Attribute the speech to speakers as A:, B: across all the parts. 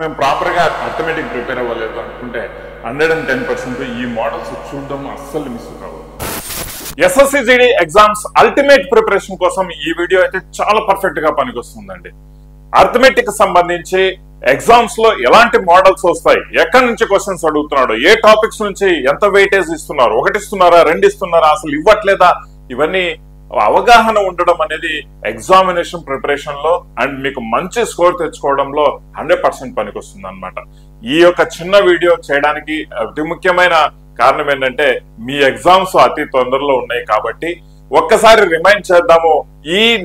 A: మేము ప్రాపర్గా arithmetic prepare అవ్వలేదు అనుకుంటే 110% ఈ మోడల్స్ చూడడం అస్సలు మిస్ కావు. ఎస్ఎస్సిజిడి ఎగ్జామ్స్ అల్టిమేట్ ప్రిపరేషన్ కోసం ఈ వీడియో అయితే చాలా పర్ఫెక్ట్ గా పనికొస్తుందండి. అర్థమెటిక్ సంబంధించి ఎగ్జామ్స్ లో ఎలాంటి మోడల్స్ వస్తాయి, ఎక్కడి నుంచి క్వశ్చన్స్ అడుగుతున్నాడు, ఏ టాపిక్స్ నుంచి ఎంత వెయిటేజ్ ఇస్తున్నారు, 1 ఇస్తున్నారా 2 ఇస్తున్నారా, అసలు ఇవ్వట్లేదా, ఇవన్నీ అవగాహన ఉండడం అనేది ఎగ్జామినేషన్ ప్రిపరేషన్ లో అండ్ మీకు మంచి స్కోర్ తెచ్చుకోవడంలో 100% పనికొస్తుంది అనమాట. ఈ యొక్క చిన్న వీడియో చేయడానికి అతి ముఖ్యమైన కారణం ఏంటంటే మీ ఎగ్జామ్స్ అతి తొందరలో ఉన్నాయి కాబట్టి ఒక్కసారి రిమైండ్ చేద్దాము.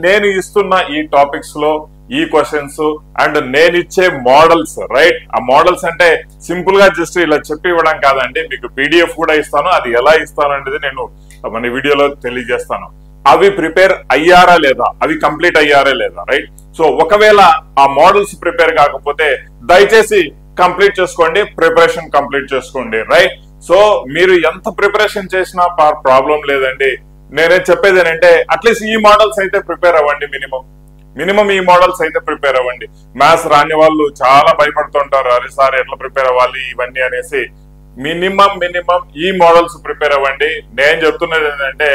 A: నేను ఇస్తున్న ఈ టాపిక్స్ లో ఈ క్వశ్చన్స్ అండ్ నేను ఇచ్చే మోడల్స్, రైట్? ఆ మోడల్స్ అంటే సింపుల్ గా జస్ట్ ఇలా చెప్పి ఇవ్వడం కాదండి, మీకు పీడిఎఫ్ కూడా ఇస్తాను. అది ఎలా ఇస్తాను అనేది నేను మన వీడియోలో తెలియజేస్తాను. అవి ప్రిపేర్ అయ్యారా లేదా, అవి కంప్లీట్ అయ్యారా లేదా, రైట్? సో ఒకవేళ ఆ మోడల్స్ ప్రిపేర్ కాకపోతే దయచేసి కంప్లీట్ చేసుకోండి, ప్రిపరేషన్ కంప్లీట్ చేసుకోండి, రైట్? సో మీరు ఎంత ప్రిపరేషన్ చేసినా ప్రాబ్లం లేదండి. నేనే చెప్పేది ఏంటంటే అట్లీస్ట్ ఈ మోడల్స్ అయితే ప్రిపేర్ అవ్వండి. మినిమం ఈ మోడల్స్ అయితే ప్రిపేర్ అవ్వండి. మ్యాథ్స్ రాని వాళ్ళు చాలా భయపడుతుంటారు, అరే సార్ ఎట్లా ప్రిపేర్ అవ్వాలి ఇవన్నీ అనేసి. మినిమం ఈ మోడల్స్ ప్రిపేర్ అవ్వండి. నేను చెప్తున్నది ఏంటంటే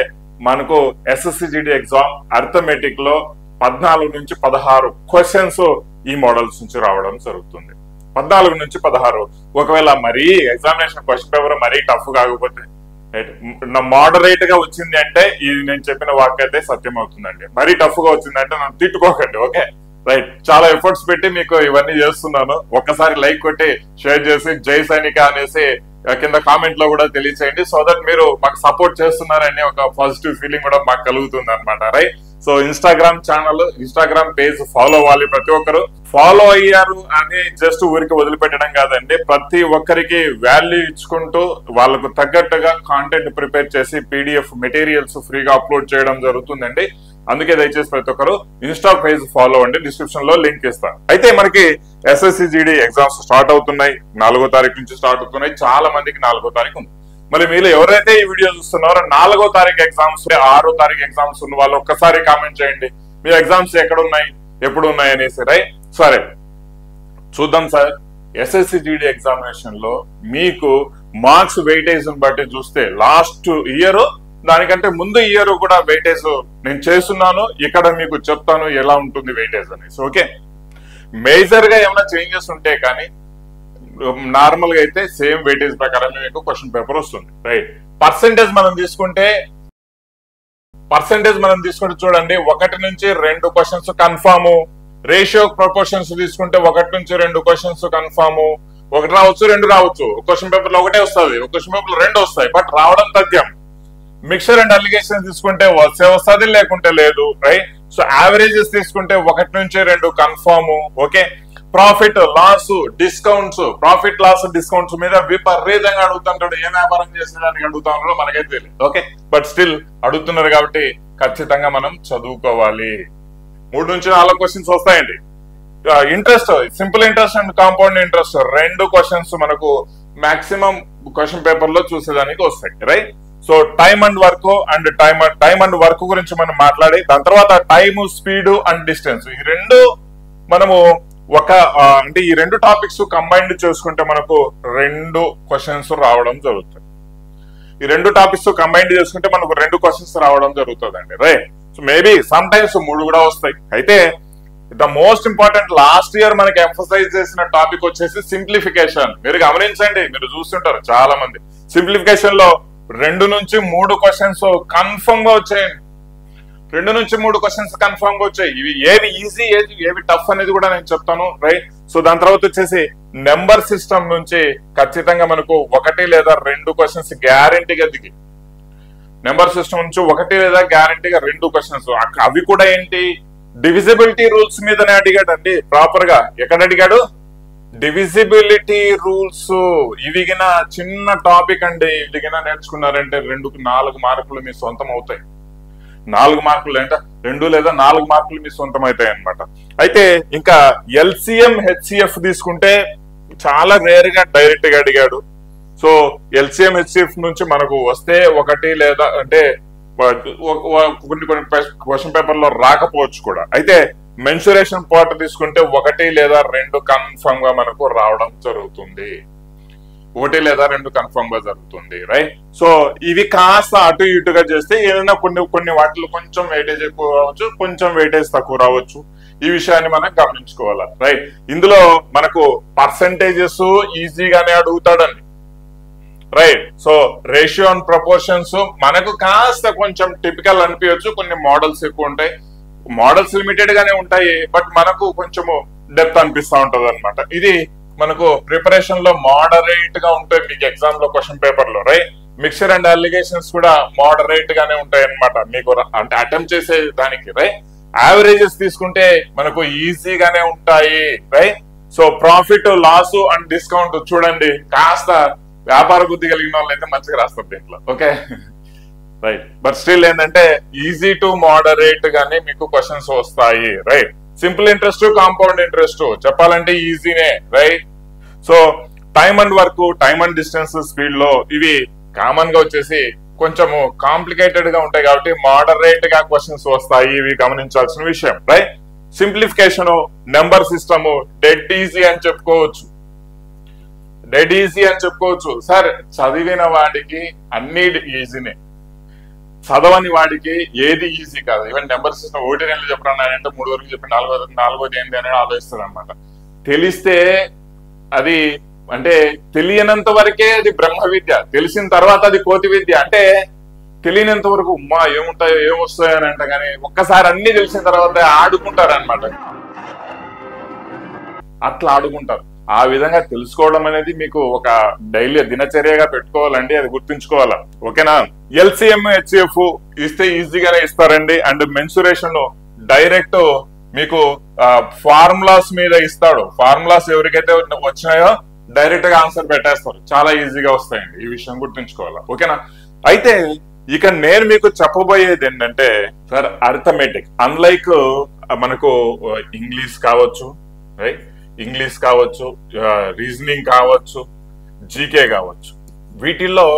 A: మనకు ఎస్ఎస్సిజిడి ఎగ్జామ్ అర్థమెటిక్ లో 14 నుంచి 16 క్వశ్చన్స్ ఈ మోడల్స్ నుంచి రావడం జరుగుతుంది. 14 నుంచి 16. ఒకవేళ మరీ ఎగ్జామినేషన్ క్వశ్చన్ పేపర్ మరీ టఫ్ కాకపోతే, మోడరేట్ గా వచ్చింది అంటే ఇది నేను చెప్పిన వాక్ అయితే సత్యం అవుతుందండి. మరీ టఫ్ గా వచ్చింది అంటే నన్ను తిట్టుకోకండి, ఓకే? రైట్. చాలా ఎఫర్ట్స్ పెట్టి మీకు ఇవన్నీ చేస్తున్నాను. ఒక్కసారి లైక్ కొట్టి షేర్ చేసి జై సైనిక అనేసి కింద కామెంట్ లో కూడా తెలియచేయండి. సో దట్ మీరు మాకు సపోర్ట్ చేస్తున్నారని ఒక పాజిటివ్ ఫీలింగ్ కూడా మాకు కలుగుతుంది అనమాట, right? So Instagram channel, Instagram page follow అవ్వాలి. ప్రతి ఒక్కరు ఫాలో అయ్యారు అని జస్ట్ ఊరికి వదిలిపెట్టడం కాదండి, ప్రతి ఒక్కరికి వాల్యూ ఇచ్చుకుంటూ వాళ్ళకు తగ్గట్టుగా కాంటెంట్ ప్రిపేర్ చేసి పీడిఎఫ్ మెటీరియల్స్ ఫ్రీగా అప్లోడ్ చేయడం జరుగుతుందండి. అందుకే దయచేసి ప్రతి ఒక్కరు ఇన్స్టా పేజ్ ఫాలో అవ్వండి, డిస్క్రిప్షన్ లో లింక్ ఇస్తాను. అయితే మనకి ఎస్ఎస్సిజిడి ఎగ్జామ్స్ స్టార్ట్ అవుతున్నాయి. 4వ తారీఖు నుంచి స్టార్ట్ అవుతున్నాయి. చాలా మందికి 4వ తారీఖు ఉంది. మరి మీరు ఎవరైతే ఈ వీడియో చూస్తున్నారో 4వ తారీఖు ఎగ్జామ్స్, 6వ తారీఖు ఎగ్జామ్స్ ఉన్న వాళ్ళు ఒక్కసారి కామెంట్ చేయండి, మీ ఎగ్జామ్స్ ఎక్కడ ఉన్నాయి, ఎప్పుడు ఉన్నాయి అనేసి, రైట్? సరే చూద్దాం సార్. ఎస్ఎస్సిజిడి ఎగ్జామినేషన్ లో మీకు మార్క్స్ వెయిటేజ్ బట్టి చూస్తే లాస్ట్ ఇయర్ దానికంటే ముందు ఇయర్ కూడా వెయిటేజ్ నేను చేస్తున్నాను. ఇక్కడ మీకు చెప్తాను ఎలా ఉంటుంది వెయిటేజ్ అనేసి, ఓకే? మేజర్ గా ఏమైనా చేంజెస్ ఉంటే కానీ నార్మల్ గా అయితే సేమ్ వెయిటేజ్ ప్రకారం మీకు క్వశ్చన్ పేపర్ వస్తుంది, రైట్? పర్సెంటేజ్ మనం తీసుకుంటే చూడండి, 1 నుంచి 2 క్వశ్చన్స్ కన్ఫామ్. రేషియో ప్రపోర్షన్స్ తీసుకుంటే 1 నుంచి 2 క్వశ్చన్స్ కన్ఫామ్. 1 రావచ్చు, 2 రావచ్చు. క్వశ్చన్ పేపర్ లో 1 వస్తుంది, క్వశ్చన్ పేపర్ లో 2 వస్తాయి, బట్ రావడం తథ్యం. మిక్సర్ అండ్ అలిగేషన్ తీసుకుంటే వస్తుంది, లేకుంటే లేదు, రైట్? సో యావరేజెస్ తీసుకుంటే 1 నుంచి 2 confirm, okay? Profit loss discounts, profit loss discounts మీద విపరీతంగా అడుగుతుంటాడు. ఏం వ్యాపారం చేసేదానికి అడుగుతారో మనకైతే తెలియదు, ఓకే? బట్ స్టిల్ అడుగుతున్నారు కాబట్టి ఖచ్చితంగా మనం చదువుకోవాలి. 3 నుంచి 4 క్వశ్చన్స్ వస్తాయండి. Interest, simple interest and compound interest 2 questions మనకు మాక్సిమం క్వశ్చన్ పేపర్ లో చూసేదానికి వస్తాయి, right? So time and work గురించి మనం మాట్లాడి దాని తర్వాత టైమ్, స్పీడ్ అండ్ డిస్టెన్స్, ఈ 2 మనము అంటే ఈ 2 టాపిక్స్ కంబైన్డ్ చేసుకుంటే మనకు 2 క్వశ్చన్స్ రావడం జరుగుతుంది. ఈ 2 టాపిక్స్ కంబైన్డ్ చేసుకుంటే మనకు 2 క్వశ్చన్స్ రావడం జరుగుతుంది అండి, right? So maybe some times 3 కూడా వస్తాయి. అయితే the most important last year మనకి ఎంఫసైజ్ చేసిన టాపిక్ వచ్చేసి సింప్లిఫికేషన్. మీరు గమనించండి, మీరు చూస్తుంటారు చాలా మంది సింప్లిఫికేషన్ లో 2 నుంచి 3 క్వశ్చన్స్ కన్ఫర్మ్ గా వచ్చాయండి. 2 నుంచి 3 క్వశ్చన్స్ కన్ఫర్మ్ గా వచ్చాయి. ఇవి ఏవి ఈజీ, ఏవి టఫ్ అనేది కూడా నేను చెప్తాను, రైట్? సో దాని తర్వాత వచ్చేసి నెంబర్ సిస్టమ్ నుంచి ఖచ్చితంగా మనకు 1 లేదా 2 క్వశ్చన్స్ గ్యారంటీగా దిగి, నెంబర్ సిస్టమ్ నుంచి 1 లేదా గ్యారంటీగా 2 క్వశ్చన్స్. అవి కూడా ఏంటి, డివిజిబిలిటీ రూల్స్ మీదనే అడిగాడు అండి. ప్రాపర్ గా ఎక్కడ అడిగాడు? Divisibility rules. ఇవి చిన్న టాపిక్ అండి. ఇవి నేర్చుకున్నారంటే 2కు 4 మార్కులు మీ సొంతం అవుతాయి. 4 మార్కులు అంటే 2 లేదా 4 మార్కులు మీ సొంతం అవుతాయి అనమాట. అయితే ఇంకా ఎల్సిఎం, హెచ్సిఎఫ్ తీసుకుంటే చాలా రేర్ గా డైరెక్ట్ గా అడిగాడు. సో ఎల్సిఎం, హెచ్సిఎఫ్ నుంచి మనకు వస్తే 1 లేదా అంటే కొన్ని క్వశ్చన్ పేపర్ లో రాకపోవచ్చు కూడా. అయితే మెన్సురేషన్ పార్ట్ తీసుకుంటే 1 లేదా 2 కన్ఫర్మ్ గా మనకు రావడం జరుగుతుంది. 1 లేదా 2 కన్ఫర్మ్ గా జరుగుతుంది, రైట్? సో ఇవి కాస్త అటు ఇటుగా చేస్తే ఏదైనా కొన్ని వాటిలో కొంచెం వెయిటేజ్ ఎక్కువ రావచ్చు, కొంచెం వెయిటేజ్ తక్కువ రావచ్చు. ఈ విషయాన్ని మనం గమనించుకోవాలి, రైట్? ఇందులో మనకు పర్సెంటేజెస్ ఈజీగానే అడుగుతాడండి, right? So ratio and proportions మనకు కాస్త కొంచెం టిపికల్ అనిపించచ్చు, కొన్ని మోడల్స్ ఎక్కువ ఉంటాయి, మోడల్స్ లిమిటెడ్ గానే ఉంటాయి, బట్ మనకు కొంచెము డెప్త్ అనిపిస్తూ ఉంటది అనమాట. ఇది మనకు ప్రిపరేషన్ లో మోడరేట్ గా ఉంటాయి మీకు ఎగ్జామ్ లో క్వశ్చన్ పేపర్ లో, రైట్? మిక్చర్ అండ్ అలిగేషన్స్ కూడా మోడరేట్ గానే ఉంటాయి అనమాట మీకు అంటే అటెంప్ట్ చేసే దానికి, రైట్? యావరేజెస్ తీసుకుంటే మనకు ఈజీగానే ఉంటాయి, right? So profit, loss and discount చూడండి, కాస్త వ్యాపార బుద్ధి కలిగిన వాళ్ళు అయితే మంచిగా రాస్తారు దీంట్లో, ఓకే, రైట్? బట్ స్టిల్ ఏంటంటే ఈజీ టు మోడరేట్ గానే మీకు క్వశ్చన్స్ వస్తాయి, right? Simple interest, compound interest చెప్పాలంటే ఈజీనే, right? So time and work, time and distance, speed లో ఇవి కామన్ గా వచ్చేసి కొంచెము కాంప్లికేటెడ్ గా ఉంటాయి కాబట్టి మోడరేట్ గా క్వశ్చన్స్ వస్తాయి, ఇవి గమనించాల్సిన విషయం, right? Simplification, number system dead easy అని చెప్పుకోవచ్చు, డెడ్ ఈజీ అని చెప్పుకోవచ్చు. సార్ చదివిన వాడికి అన్ని ఈజీనే, చదవని వాడికి ఏది ఈజీ కాదు. ఈవెన్ నెంబర్ సిస్టమ్ 1 2 చెప్పరానంటే 3 వరకు చెప్పి 4వది ఏంటి అని ఆలోచిస్తాడు అనమాట. తెలిస్తే అది అంటే తెలియనంత వరకే అది బ్రహ్మ విద్య, తెలిసిన తర్వాత అది కోతి విద్య. అంటే తెలియనంత వరకు ఉమ్మా ఏముంటాయో ఏమొస్తాయో అని అంట, కానీ ఒక్కసారి అన్ని తెలిసిన తర్వాత ఆడుకుంటారు అనమాట, అట్లా ఆడుకుంటారు. ఆ విధంగా తెలుసుకోవడం అనేది మీకు ఒక డైలీ దినచర్యగా పెట్టుకోవాలండి, అది గుర్తుంచుకోవాలా, ఓకేనా? ఎల్సిఎం, హెచ్సిఎఫ్ ఇస్తే ఈజీగానే ఇస్తారండి. అండ్ మెన్సురేషన్ డైరెక్ట్ మీకు ఫార్ములాస్ మీద ఇస్తాడు, ఫార్ములాస్ ఎవరికైతే వచ్చినాయో డైరెక్ట్ గా ఆన్సర్ పెట్టేస్తారు, చాలా ఈజీగా వస్తాయండి, ఈ విషయం గుర్తుంచుకోవాలా, ఓకేనా? అయితే ఇక నేను మీకు చెప్పబోయేది ఏంటంటే సార్ అర్థమెటిక్, అన్లైక్ మనకు ఇంగ్లీష్ కావచ్చు, రైట్? ఇంగ్లీష్ కావచ్చు, రీజనింగ్ కావచ్చు, జీకే కావచ్చు, వీటిల్లో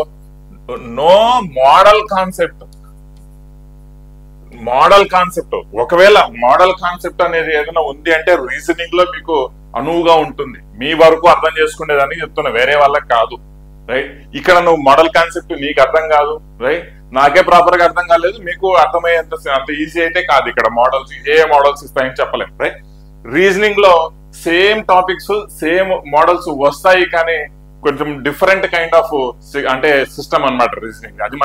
A: నో మోడల్ కాన్సెప్ట్. ఒకవేళ మోడల్ కాన్సెప్ట్ అనేది ఏదైనా ఉంది అంటే రీజనింగ్ లో మీకు అనువుగా ఉంటుంది, మీ వరకు అర్థం చేసుకునేదానికి చెప్తున్నా, వేరే వాళ్ళకి కాదు, రైట్? ఇక్కడ నువ్వు మోడల్ కాన్సెప్ట్ నీకు అర్థం కాదు, రైట్? నాకే ప్రాపర్ గా అర్థం కాలేదు, మీకు అర్థమయ్యేంత అంత ఈజీ అయితే కాదు. ఇక్కడ మోడల్స్ ఏ మోడల్స్ ఇస్తాయని చెప్పలేం, రైట్? రీజనింగ్ లో సేమ్ టాపిక్స్, సేమ్ మోడల్స్ వస్తాయి, కానీ కొంచెం డిఫరెంట్ కైండ్ ఆఫ్ అంటే సిస్టమ్ అన్నమాట రీజనింగ్. అది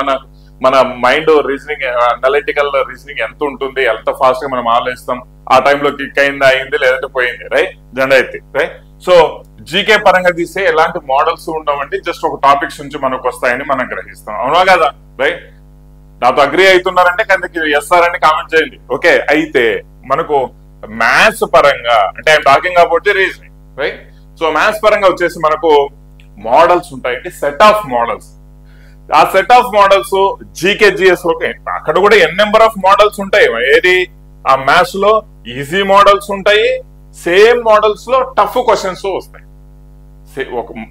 A: మన మైండ్ రీజనింగ్, అనలిటికల్ రీజనింగ్ ఎంత ఉంటుంది, ఎంత ఫాస్ట్ గా మనం ఆలోచిస్తాం, ఆ టైంలో కిక్ అయింది లేదంటే పోయింది, రైట్? జెండా ఎత్తి, రైట్? సో జీకే పరంగా తీస్తే ఎలాంటి మోడల్స్ ఉండవండి, జస్ట్ ఒక టాపిక్స్ నుంచి మనకు వస్తాయని మనం గ్రహిస్తాం, అవునా కదా, రైట్? నాతో అగ్రీ అవుతున్నారంటే కిందకి ఎస్ఆర్ అని కామెంట్ చేయండి, ఓకే? అయితే మనకు మ్యాథ్స్ పరంగా అంటే I'm talking about the reasoning, right? So maths పరంగా వచ్చేసి మనకు మోడల్స్ ఉంటాయి, సెట్ ఆఫ్ మోడల్స్. ఆ set of models GK, GS, okay, అక్కడ కూడా ఎన్ నెంబర్ ఆఫ్ మోడల్స్ ఉంటాయి. ఏది ఆ మ్యాథ్స్ లో ఈజీ మోడల్స్ ఉంటాయి, సేమ్ మోడల్స్ లో టఫ్ క్వశ్చన్స్ వస్తాయి.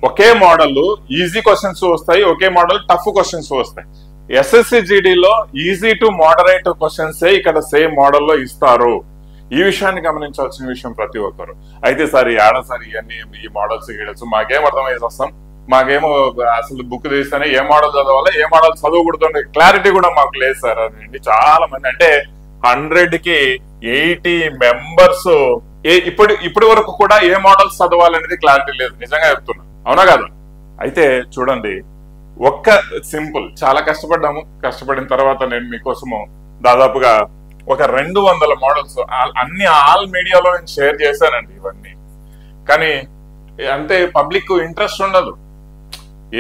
A: ఒకే మోడల్ ఈజీ క్వశ్చన్స్ వస్తాయి, ఒకే మోడల్ టఫ్ క్వశ్చన్స్ వస్తాయి. ఎస్ఎస్సిజిడిలో ఈజీ టు మోడరేట్ క్వశ్చన్స్ ఇక్కడ సేమ్ మోడల్లో ఇస్తారు. ఈ విషయాన్ని గమనించాల్సిన విషయం ప్రతి ఒక్కరు. అయితే సార్ ఏడాసారి ఇవన్నీ ఈ మోడల్స్ గీడల్స్ మాకేం అర్థమయ్యేసి వస్తాం, మాకేమో అసలు బుక్ తీస్తేనే ఏ మోడల్ చదవాలో ఏ మోడల్ చదవకూడదు క్లారిటీ కూడా మాకు లేదు సార్. అదండి చాలా మంది అంటే 100కి 80 మెంబర్స్ ఇప్పటి వరకు కూడా ఏ మోడల్స్ చదవాలనేది క్లారిటీ లేదు, నిజంగా చెప్తున్నా, అవునా కదా? అయితే చూడండి, ఒక్క సింపుల్ చాలా కష్టపడిన తర్వాత నేను మీకోసము దాదాపుగా ఒక 200 మోడల్స్ అన్ని ఆల్ మీడియాలో నేను షేర్ చేశానండి ఇవన్నీ. కానీ అంటే పబ్లిక్ ఇంట్రెస్ట్ ఉండదు,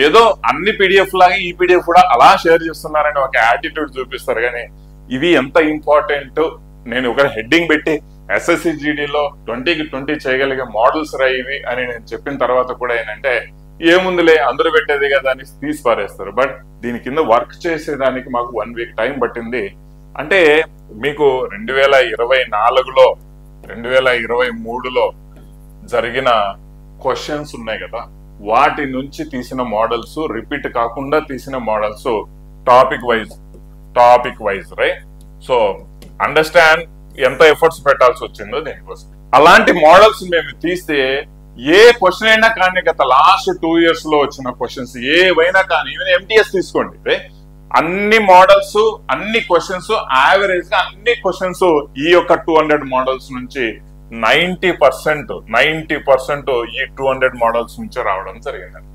A: ఏదో అన్ని పీడిఎఫ్ లాగా ఈ పీడిఎఫ్ కూడా అలా షేర్ చేస్తున్నారని ఒక యాటిట్యూడ్ చూపిస్తారు. కానీ ఇవి ఎంత ఇంపార్టెంట్, నేను ఒక హెడ్డింగ్ పెట్టి ఎస్ఎస్సిజిడిలో 20కి 20 చేయగలిగే మోడల్స్ రా ఇవి అని నేను చెప్పిన తర్వాత కూడా ఏంటంటే ఏముందిలే అందరూ పెట్టేది కదా అని తీసి పారేస్తారు. బట్ దీని కింద వర్క్ చేసేదానికి మాకు 1 వీక్ టైం పట్టింది. అంటే మీకు 2024లో 2023లో జరిగిన క్వశ్చన్స్ ఉన్నాయి కదా, వాటి నుంచి తీసిన మోడల్స్, రిపీట్ కాకుండా తీసిన models topic wise right? So understand ఎంత ఎఫర్ట్స్ పెట్టాల్సి వచ్చిందో దీనికోసం. అలాంటి మోడల్స్ మేము తీస్తే ఏ క్వశ్చన్ అయినా కానీ గత లాస్ట్ 2 years లో వచ్చిన క్వశ్చన్స్ ఏవైనా కానీ ఈవెన్ ఎంటీఎస్ తీసుకోండి, అన్ని మోడల్స్ అన్ని క్వశ్చన్స్ యావరేజ్ గా అన్ని క్వశ్చన్స్ ఈ యొక్క 200 మోడల్స్ నుంచి 90% ఈ 200 మోడల్స్ నుంచి రావడం జరిగిందండి.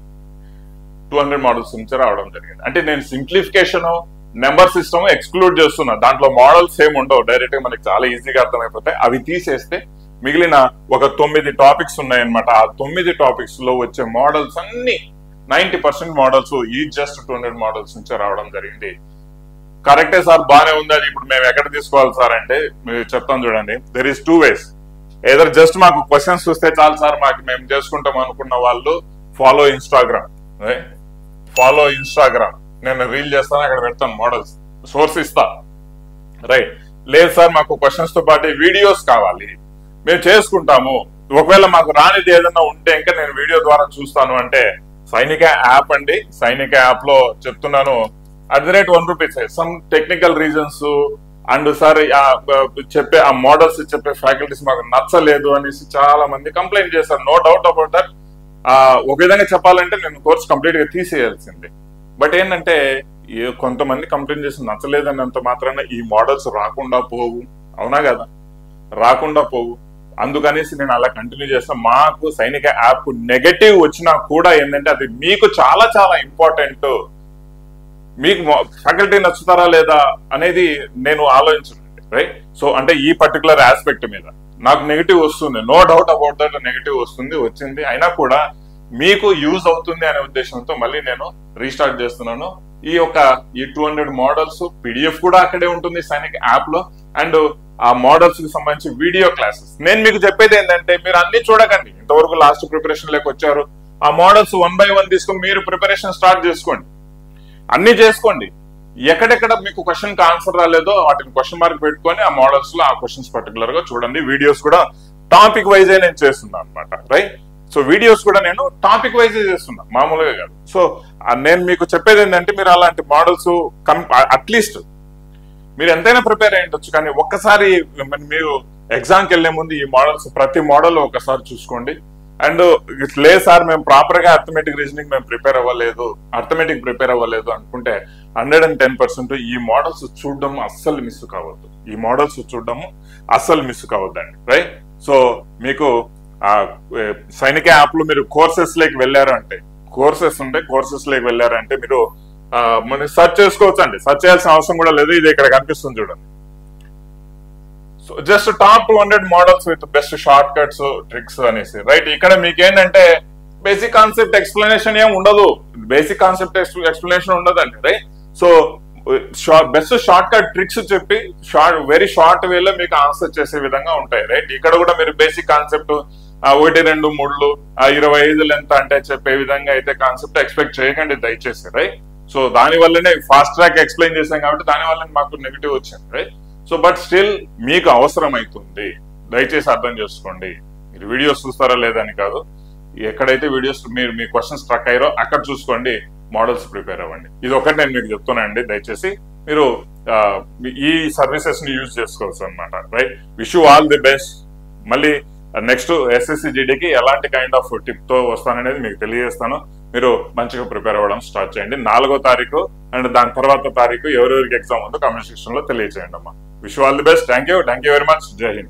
A: 200 మోడల్స్ నుంచి రావడం జరిగింది. అంటే నేను సింప్లిఫికేషన్ నెంబర్ సిస్టమ్ ఎక్స్క్లూడ్ చేస్తున్నా, దాంట్లో మోడల్స్ ఏమి ఉండవు, డైరెక్ట్ గా మనకి చాలా ఈజీగా అర్థమైపోతాయి. అవి తీసేస్తే మిగిలిన ఒక 9 టాపిక్స్ ఉన్నాయన్నమాట. ఆ 9 టాపిక్స్ లో వచ్చే మోడల్స్ అన్ని 90% మోడల్స్ ఈ జస్ట్ 200 మోడల్స్ నుంచి రావడం జరిగింది. కరెక్టే సార్, బానే ఉంది, అది ఇప్పుడు మేము ఎక్కడ తీసుకోవాలి సార్ అంటే మీరు చెప్తాను చూడండి. There is 2 ways. Either just మాకు క్వశ్చన్స్ చూస్తే చాలు సార్, మాకు మేము చేసుకుంటాం అనుకున్న వాళ్ళు ఫాలో ఇన్స్టాగ్రామ్, నేను రీల్ చేస్తాను, అక్కడ పెడతాను మోడల్స్, సోర్స్ ఇస్తా, రైట్. లేదు సార్ మాకు క్వశ్చన్స్ తో పాటు వీడియోస్ కావాలి, మేము చేసుకుంటాము, ఒకవేళ మాకు రానిది ఏదైనా ఉంటే ఇంకా నేను వీడియో ద్వారా చూస్తాను అంటే సైనిక యాప్ అండి. సైనిక యాప్ లో చెప్తున్నాను @1 some technical reasons and sir చెప్పే ఆ మోడల్స్ చెప్పే ఫ్యాకల్టీస్ మాకు నచ్చలేదు అనేసి చాలా మంది కంప్లైంట్ చేశారు. No doubt about that. ఒక విధంగా చెప్పాలంటే నేను కోర్స్ కంప్లీట్ గా తీసేయాల్సింది. బట్ ఏంటంటే కొంతమంది కంప్లైంట్ చేసి నచ్చలేదన్నంత మాత్రాన ఈ మోడల్స్ రాకుండా పోవు, అవునా కదా, రాకుండా పోవు. అందుకనేసి నేను అలా కంటిన్యూ చేస్తాను. మాకు సైనిక యాప్ నెగటివ్ వచ్చినా కూడా ఏంటంటే అది మీకు చాలా చాలా ఇంపార్టెంట్. మీకు ఫ్యాకల్టీ నచ్చుతారా లేదా అనేది నేను ఆలోచించండి, రైట్. సో అంటే ఈ పర్టికులర్ ఆస్పెక్ట్ మీద నాకు నెగటివ్ వస్తుంది, no doubt about that, negative వచ్చింది. అయినా కూడా మీకు యూజ్ అవుతుంది అనే ఉద్దేశంతో మళ్ళీ నేను రీస్టార్ట్ చేస్తున్నాను. ఈ 200 మోడల్స్ పీడిఎఫ్ కూడా అక్కడే ఉంటుంది సైనిక యాప్ లో. అండ్ ఆ మోడల్స్ కి సంబంధించి వీడియో క్లాసెస్. నేను మీకు చెప్పేది ఏంటంటే మీరు అన్ని చూడకండి, ఇంతవరకు లాస్ట్ ప్రిపరేషన్ లేక వచ్చారు, ఆ మోడల్స్ 1 by 1 తీసుకొని మీరు ప్రిపరేషన్ స్టార్ట్ చేసుకోండి, అన్ని చేసుకోండి. ఎక్కడెక్కడ మీకు క్వశ్చన్ కి ఆన్సర్ రాలేదో వాటిని క్వశ్చన్ మార్క్ పెట్టుకొని ఆ మోడల్స్ లో ఆ క్వశ్చన్స్ పర్టికులర్ గా చూడండి. వీడియోస్ కూడా టాపిక్ వైజ్ నేను చేస్తున్నాను అనమాట, రైట్. సో వీడియోస్ కూడా నేను టాపిక్ వైజ్ చేస్తున్నా, మామూలుగా కాదు. సో నేను మీకు చెప్పేది ఏంటంటే మీరు అలాంటి మోడల్స్ అట్లీస్ట్ మీరు ఎంతైనా ప్రిపేర్ అయ్యి ఉండొచ్చు, కానీ ఒక్కసారి మీరు ఎగ్జామ్కి వెళ్లే ముందు ఈ మోడల్స్ ప్రతి మోడల్ ఒకసారి చూసుకోండి. అండ్ లేదు సార్ మేము ప్రాపర్ గా అర్థమెటిక్ రీజనింగ్ మేము ప్రిపేర్ అవ్వలేదు అనుకుంటే 110% ఈ మోడల్స్ చూడడం అస్సలు మిస్ కావద్దు, అండి, రైట్. సో మీకు సైనిక యాప్ లో మీరు కోర్సెస్ లోకి వెళ్ళారంటే మీరు మనం సెర్చ్ చేసుకోవచ్చు అండి, సెర్చ్ చేయాల్సిన అవసరం కూడా లేదు. ఇది ఇక్కడ కనిపిస్తుంది చూడండి. So just top 200 models with best short cuts tricks అనేసి, రైట్. ఇక్కడ మీకు ఏంటంటే బేసిక్ కాన్సెప్ట్ ఎక్స్ప్లెనేషన్ ఏం ఉండదు, ఉండదండి, right. So best short cut tricks చెప్పి వెరీ షార్ట్ వేలో మీకు ఆన్సర్ చేసే విధంగా ఉంటాయి, రైట్. ఇక్కడ కూడా మీరు బేసిక్ కాన్సెప్ట్ 1, 2, 3 25 లెంత్ అంటే చెప్పే విధంగా అయితే కాన్సెప్ట్ ఎక్స్పెక్ట్ చేయకండి దయచేసి, రైట్. సో దాని వల్లనే ఫాస్ట్ ట్రాక్ ఎక్స్ప్లెయిన్ చేశాం కాబట్టి దాని వల్ల మాకు నెగిటివ్ వచ్చింది, రైట్. సో బట్ స్టిల్ మీకు అవసరం అవుతుంది, దయచేసి అర్థం చేసుకోండి. మీరు వీడియోస్ చూస్తారా లేదని కాదు, ఎక్కడైతే వీడియోస్ మీరు మీ క్వశ్చన్స్ స్ట్రక్ అయ్యారో అక్కడ చూసుకోండి, మోడల్స్ ప్రిపేర్ అవ్వండి. ఇది ఒకటి నేను మీకు చెప్తున్నానండి, దయచేసి మీరు ఈ సర్వీసెస్ ని యూజ్ చేసుకోవచ్చు అనమాట, right. Wish you all the best. మళ్ళీ నెక్స్ట్ SSC GDకి ఎలాంటి కైండ్ ఆఫ్ టిప్ తో వస్తాననేది మీకు తెలియజేస్తాను. మీరు మంచిగా ప్రిపేర్ అవ్వడం స్టార్ట్ చేయండి. 4వ తారీఖు అండ్ దాని తర్వాత తారీఖు ఎవరెవరికి ఎగ్జామ్ ఉందో కామెంట్ సెక్షన్ లో తెలియజేయండి అమ్మా. Wish you all the best. Thank you very much. జై హింద్.